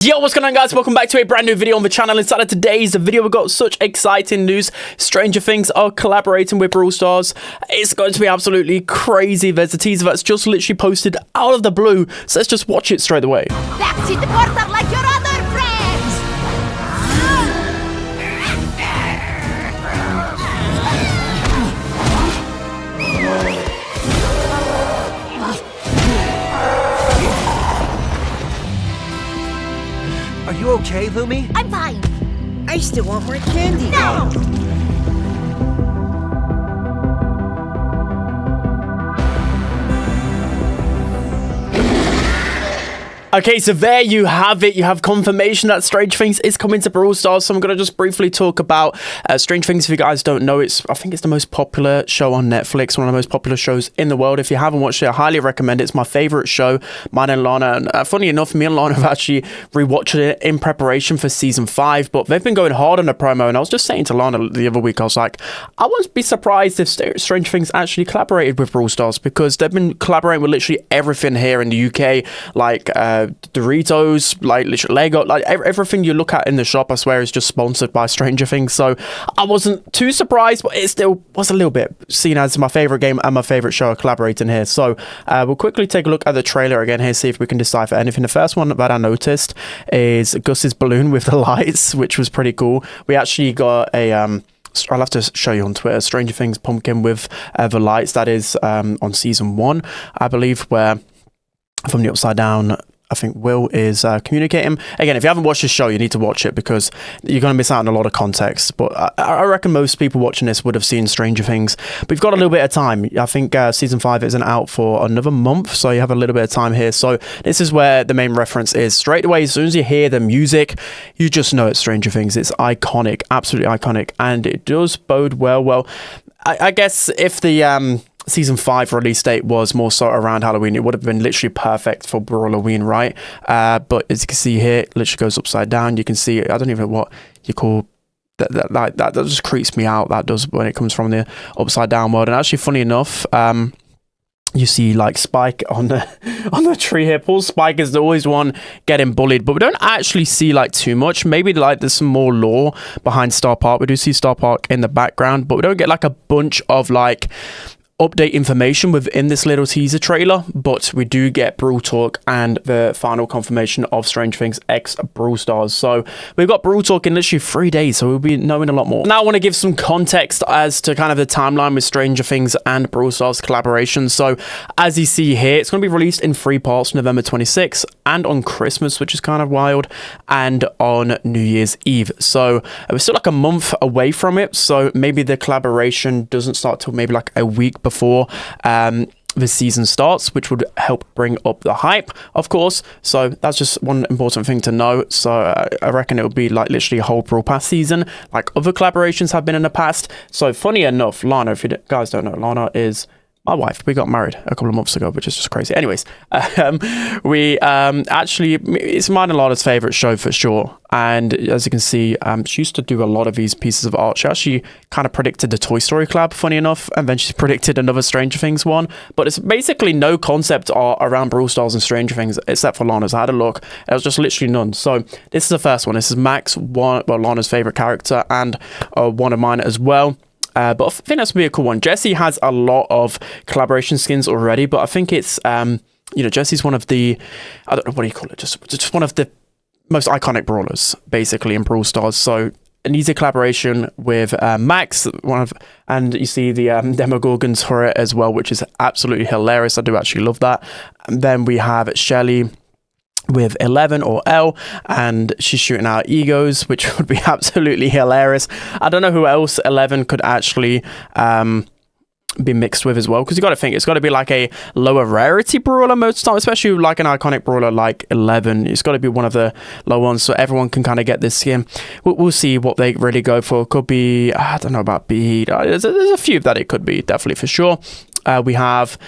Yo, what's going on, guys? Welcome back to a brand new video on the channel. Inside of today's video, we've got such exciting news. Stranger Things are collaborating with Brawl Stars. It's going to be absolutely crazy. There's a teaser that's just literally posted out of the blue, so let's just watch it straight away. Back to the portal like your other friends! Are you okay, Lumi? I'm fine. I still want more candy. No! Okay, so there you have it. You have confirmation that Stranger Things is coming to Brawl Stars. So I'm going to just briefly talk about Stranger Things. If you guys don't know, I think it's the most popular show on Netflix, one of the most popular shows in the world. If you haven't watched it, I highly recommend it. It's my favorite show, mine and Lana. And funny enough, me and Lana have actually rewatched it in preparation for season 5, but they've been going hard on the promo. And I was just saying to Lana the other week, I was like, I wouldn't be surprised if Stranger Things actually collaborated with Brawl Stars, because they've been collaborating with literally everything here in the UK, like Doritos, like literally Lego, like everything you look at in the shop, I swear, is just sponsored by Stranger Things. So I wasn't too surprised, but it still was a little bit, seen as my favorite game and my favorite show collaborating here. So we'll quickly take a look at the trailer again here, see if we can decipher anything. The first one that I noticed is Gus's balloon with the lights, which was pretty cool. We actually got a I'll have to show you on Twitter, Stranger Things pumpkin with the lights. That is on season 1, I believe, where from the upside down, I think Will is communicating. Again, if you haven't watched this show, you need to watch it, because you're going to miss out on a lot of context. But I reckon most people watching this would have seen Stranger Things. But you've got a little bit of time. I think season 5 isn't out for another month, so you have a little bit of time here. So this is where the main reference is. Straight away, as soon as you hear the music, you just know it's Stranger Things. It's iconic, absolutely iconic. And it does bode well. I guess if the season 5 release date was more so around Halloween, it would have been literally perfect for Halloween, right? But as you can see here, it literally goes upside down. You can see, I don't even know what you call that just creeps me out. That does, when it comes from the upside down world. And actually, funny enough, you see like Spike on the tree here. Poor Spike is always one getting bullied, but we don't actually see like too much. Maybe like there's some more lore behind Star Park. We do see Star Park in the background, but we don't get like a bunch of like update information within this little teaser trailer. But we do get Brawl Talk and the final confirmation of Stranger Things X Brawl Stars. So we've got Brawl Talk in literally 3 days, so we'll be knowing a lot more. Now I want to give some context as to kind of the timeline with Stranger Things and Brawl Stars collaboration. So as you see here, it's going to be released in 3 parts, November 26th, and on Christmas, which is kind of wild, and on New Year's Eve. So we're still like a month away from it, so maybe the collaboration doesn't start till maybe like a week before the season starts, which would help bring up the hype, of course. So that's just one important thing to know. So I reckon it would be like literally a whole Brawl Pass season, like other collaborations have been in the past. So funny enough, Lana, if you guys don't know, Lana is my wife. We got married a couple of months ago, which is just crazy. Anyways, we actually, it's mine and Lana's favorite show for sure. And as you can see, she used to do a lot of these pieces of art. She actually kind of predicted the Toy Story collab, funny enough, and then she predicted another Stranger Things one. But it's basically no concept art around Brawl Stars and Stranger Things except for Lana's. I had a look. It was just literally none. So this is the first one. This is Max, Lana's favorite character, and one of mine as well. But I think that's going to be a cool one. Jessie has a lot of collaboration skins already, but I think it's, Jessie's one of the, I don't know, what do you call it? Just one of the most iconic brawlers, basically, in Brawl Stars. So an easy collaboration with Max, and you see the Demogorgon turret as well, which is absolutely hilarious. I do actually love that. And then we have Shelly with 11 or L, and she's shooting out egos, which would be absolutely hilarious. I don't know who else 11 could actually be mixed with as well, because you got to think it's got to be like a lower rarity brawler most of the time, especially like an iconic brawler like 11. It's got to be one of the low ones, so everyone can kind of get this skin. We'll see what they really go for. Could be, I don't know about B. There's a few that it could be, definitely for sure. We have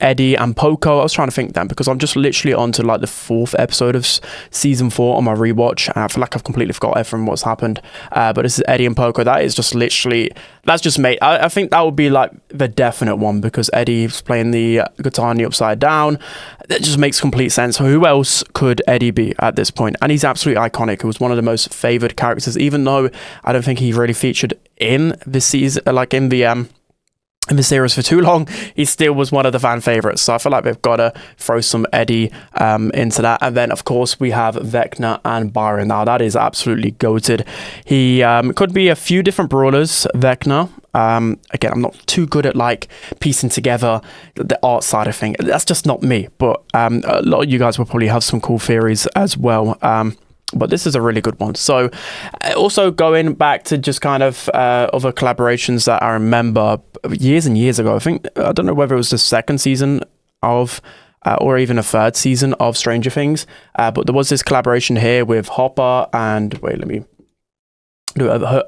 Eddie and Poco. I was trying to think then because I'm just literally on to like the 4th episode of season 4 on my rewatch, and I feel like I've completely forgot everything what's happened. But this is Eddie and Poco. That is just literally, that's just made. I think that would be like the definite one because Eddie's playing the guitar in the upside down. That just makes complete sense. So who else could Eddie be at this point? And he's absolutely iconic. He was one of the most favored characters, even though I don't think he really featured in this season, like in the series for too long. He still was one of the fan favorites, so I feel like they've got to throw some Eddie into that. And then of course we have Vecna and Byron. Now that is absolutely goated. He could be a few different brawlers. Vecna, again, I'm not too good at like piecing together the art side of things. That's just not me, but a lot of you guys will probably have some cool theories as well. But this is a really good one. So also going back to just kind of other collaborations that I remember years and years ago, I don't know whether it was the 2nd season of or even a 3rd season of Stranger Things, but there was this collaboration here with Hopper and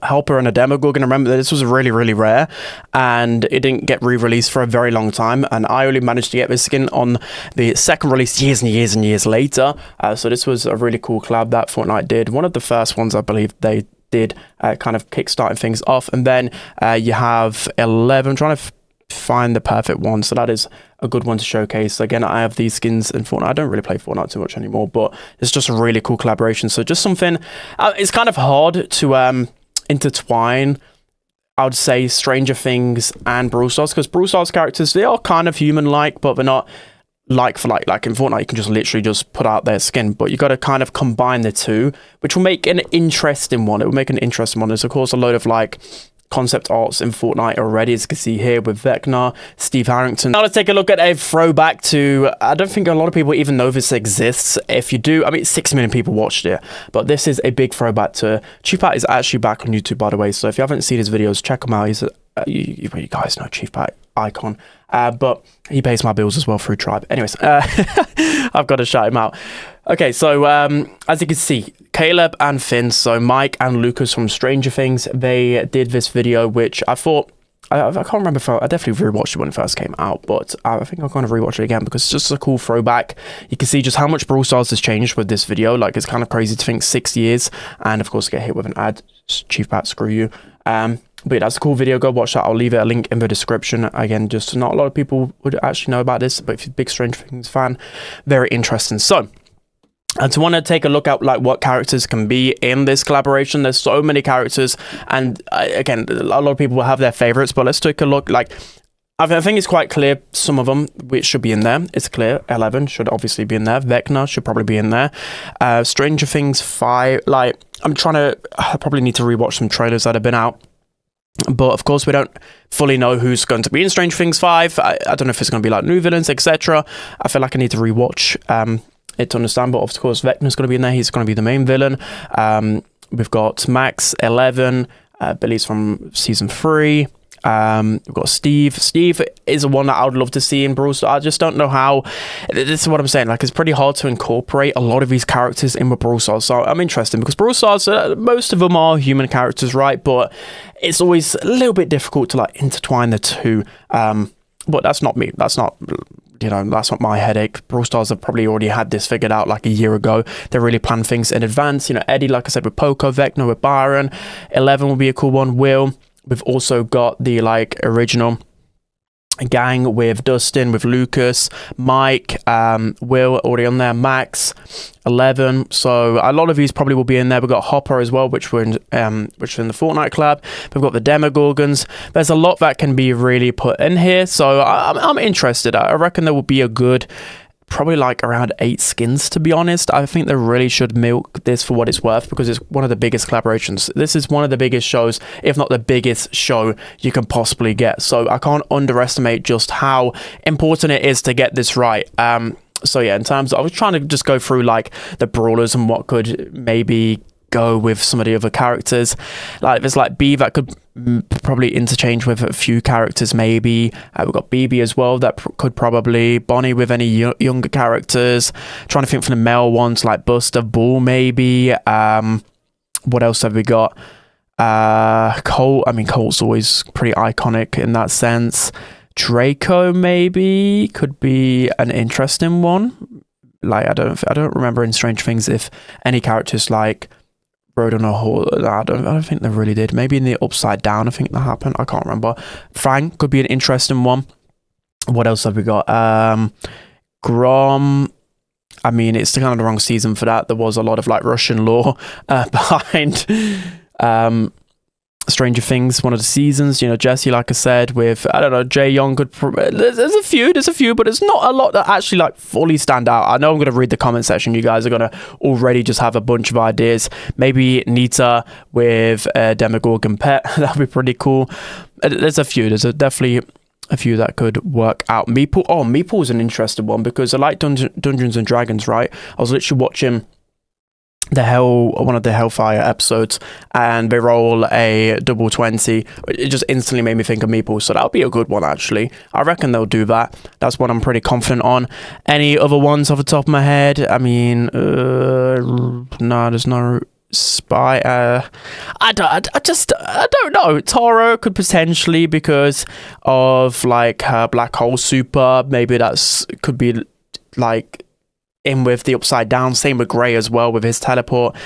Helper and a Demogorgon. I remember that this was really, really rare and it didn't get re-released for a very long time, and I only managed to get this skin on the 2nd release years and years and years later. So this was a really cool collab that Fortnite did, one of the first ones I believe they did, kind of kickstarting things off. And then you have 11, trying to find the perfect one, so that is a good one to showcase. Again, I have these skins in Fortnite. I don't really play Fortnite too much anymore, but it's just a really cool collaboration. So just something, it's kind of hard to intertwine, I would say, Stranger Things and Brawl Stars, because Brawl Stars characters, they are kind of human-like, but they're not like for like in Fortnite you can just literally just put out their skin, but you got to kind of combine the two, which will make an interesting one. It will make an interesting one. There's of course a load of like concept arts in Fortnite already, as you can see here with Vecna, Steve Harrington. Now let's take a look at a throwback to, I don't think a lot of people even know this exists. If you do, I mean 6 million people watched it, but this is a big throwback to, Chief Pat is actually back on YouTube, by the way, so if you haven't seen his videos, check him out. He's you guys know Chief Pat icon, but he pays my bills as well through Tribe. Anyways, I've got to shout him out. Okay, so as you can see, Caleb and Finn, so Mike and Lucas from Stranger Things, they did this video, which I thought, I can't remember if I definitely rewatched it when it first came out, but I think I'm going to rewatch it again because it's just a cool throwback. You can see just how much Brawl Stars has changed with this video. Like, it's kind of crazy to think 6 years, and of course get hit with an ad. Chief Pat, screw you. But yeah, that's a cool video. Go watch that. I'll leave it a link in the description. Again, just not a lot of people would actually know about this, but if you're a big Stranger Things fan, very interesting. So, and to want to take a look at like what characters can be in this collaboration, there's so many characters, and again, a lot of people will have their favorites, but let's take a look. Like, I think it's quite clear some of them which should be in there. It's clear 11 should obviously be in there. Vecna should probably be in there. Stranger Things 5, like, I probably need to rewatch some trailers that have been out. But of course, we don't fully know who's going to be in Stranger Things 5. I don't know if it's going to be like new villains, etc. I feel like I need to rewatch it to understand. But of course, Vecna's going to be in there. He's going to be the main villain. We've got Max, 11. Billy's from season 3. We've got Steve. Steve is the one that I would love to see in Brawl Stars. I just don't know how. This is what I'm saying. Like, it's pretty hard to incorporate a lot of these characters in with Brawl Stars. So I'm interested because Brawl Stars, most of them are human characters, right? But it's always a little bit difficult to like intertwine the two. But that's not me. That's not, that's not my headache. Brawl Stars have probably already had this figured out like a year ago. They really plan things in advance. Eddie, like I said, with Poco, Vecna with Byron. 11 will be a cool one. Will. We've also got the like original gang with Dustin, with Lucas, Mike, Will already on there, Max, 11. So a lot of these probably will be in there. We've got Hopper as well, which were in the Fortnite collab. We've got the Demogorgons. There's a lot that can be really put in here. So I'm interested. I reckon there will be a good, probably like around 8 skins, to be honest. I think they really should milk this for what it's worth because it's one of the biggest collaborations. This is one of the biggest shows, if not the biggest show you can possibly get. So I can't underestimate just how important it is to get this right. So yeah, in terms of, I was trying to just go through like the brawlers and what could maybe go with some of the other characters. Like there's like B that could probably interchange with a few characters maybe. We've got BB as well that could probably, Bonnie with any younger characters. Trying to think from the male ones like Buster, Bull maybe. What else have we got? Colt. I mean, Colt's always pretty iconic in that sense. Draco maybe could be an interesting one. Like I don't remember in Strange Things if any characters like rode on a horse. I don't think they really did. Maybe in the Upside Down, I think that happened. I can't remember. Fang could be an interesting one. What else have we got? Grom. I mean, it's kind of the wrong season for that. There was a lot of like Russian lore behind Stranger Things, one of the seasons. You know, Jesse, like I said, with, I don't know, Jae Young could. There's a few, but it's not a lot that actually like fully stand out. I know I'm going to read the comment section. You guys are going to already just have a bunch of ideas. Maybe Nita with Demogorgon Pet. That'd be pretty cool. There's a few. There's definitely a few that could work out. Meeple. Oh, Meeple is an interesting one because I like Dungeons and Dragons, right? I was literally watching one of the Hellfire episodes, and they roll a double 20. It just instantly made me think of Meeple, so that'll be a good one actually. I reckon they'll do that. That's what I'm pretty confident on. Any other ones off the top of my head? I mean, no, there's no Spy. I don't know. Taro could potentially, because of like her black hole super. Maybe could be like in with the Upside Down. Same with Gray as well with his teleport.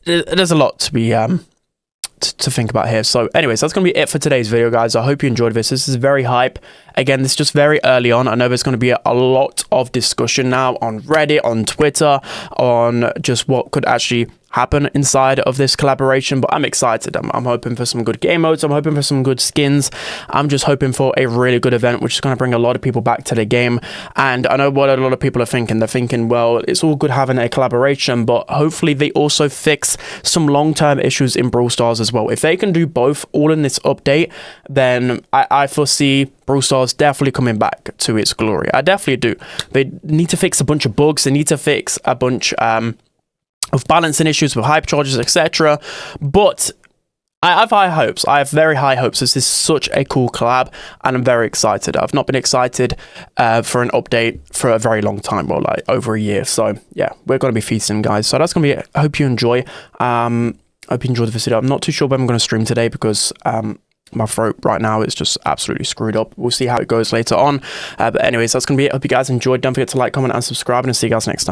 There's a lot to be to think about here. So anyways, that's gonna be it for today's video, guys. I hope you enjoyed this. This is very hype. Again, this is just very early on. I know there's going to be a lot of discussion now on Reddit, on Twitter, on just what could actually happen inside of this collaboration, but I'm excited. I'm hoping for some good game modes. I'm hoping for some good skins. I'm just hoping for a really good event, which is going to bring a lot of people back to the game. And I know what a lot of people are thinking. They're thinking, well, it's all good having a collaboration, but hopefully they also fix some long-term issues in Brawl Stars as well. If they can do both all in this update, then I foresee Brawl Stars definitely coming back to its glory. I definitely do. They need to fix a bunch of bugs. They need to fix a bunch of balancing issues with hype charges, etc. But I have high hopes. I have very high hopes. This is such a cool collab, and I'm very excited. I've not been excited for an update for a very long time, well, like over a year. So yeah, we're going to be feasting, guys. So that's going to be it. I hope you enjoy. I hope you enjoyed the video. I'm not too sure when I'm going to stream today because my throat right now is just absolutely screwed up. We'll see how it goes later on. But anyways, that's going to be it. I hope you guys enjoyed. Don't forget to like, comment, and subscribe, and I'll see you guys next time.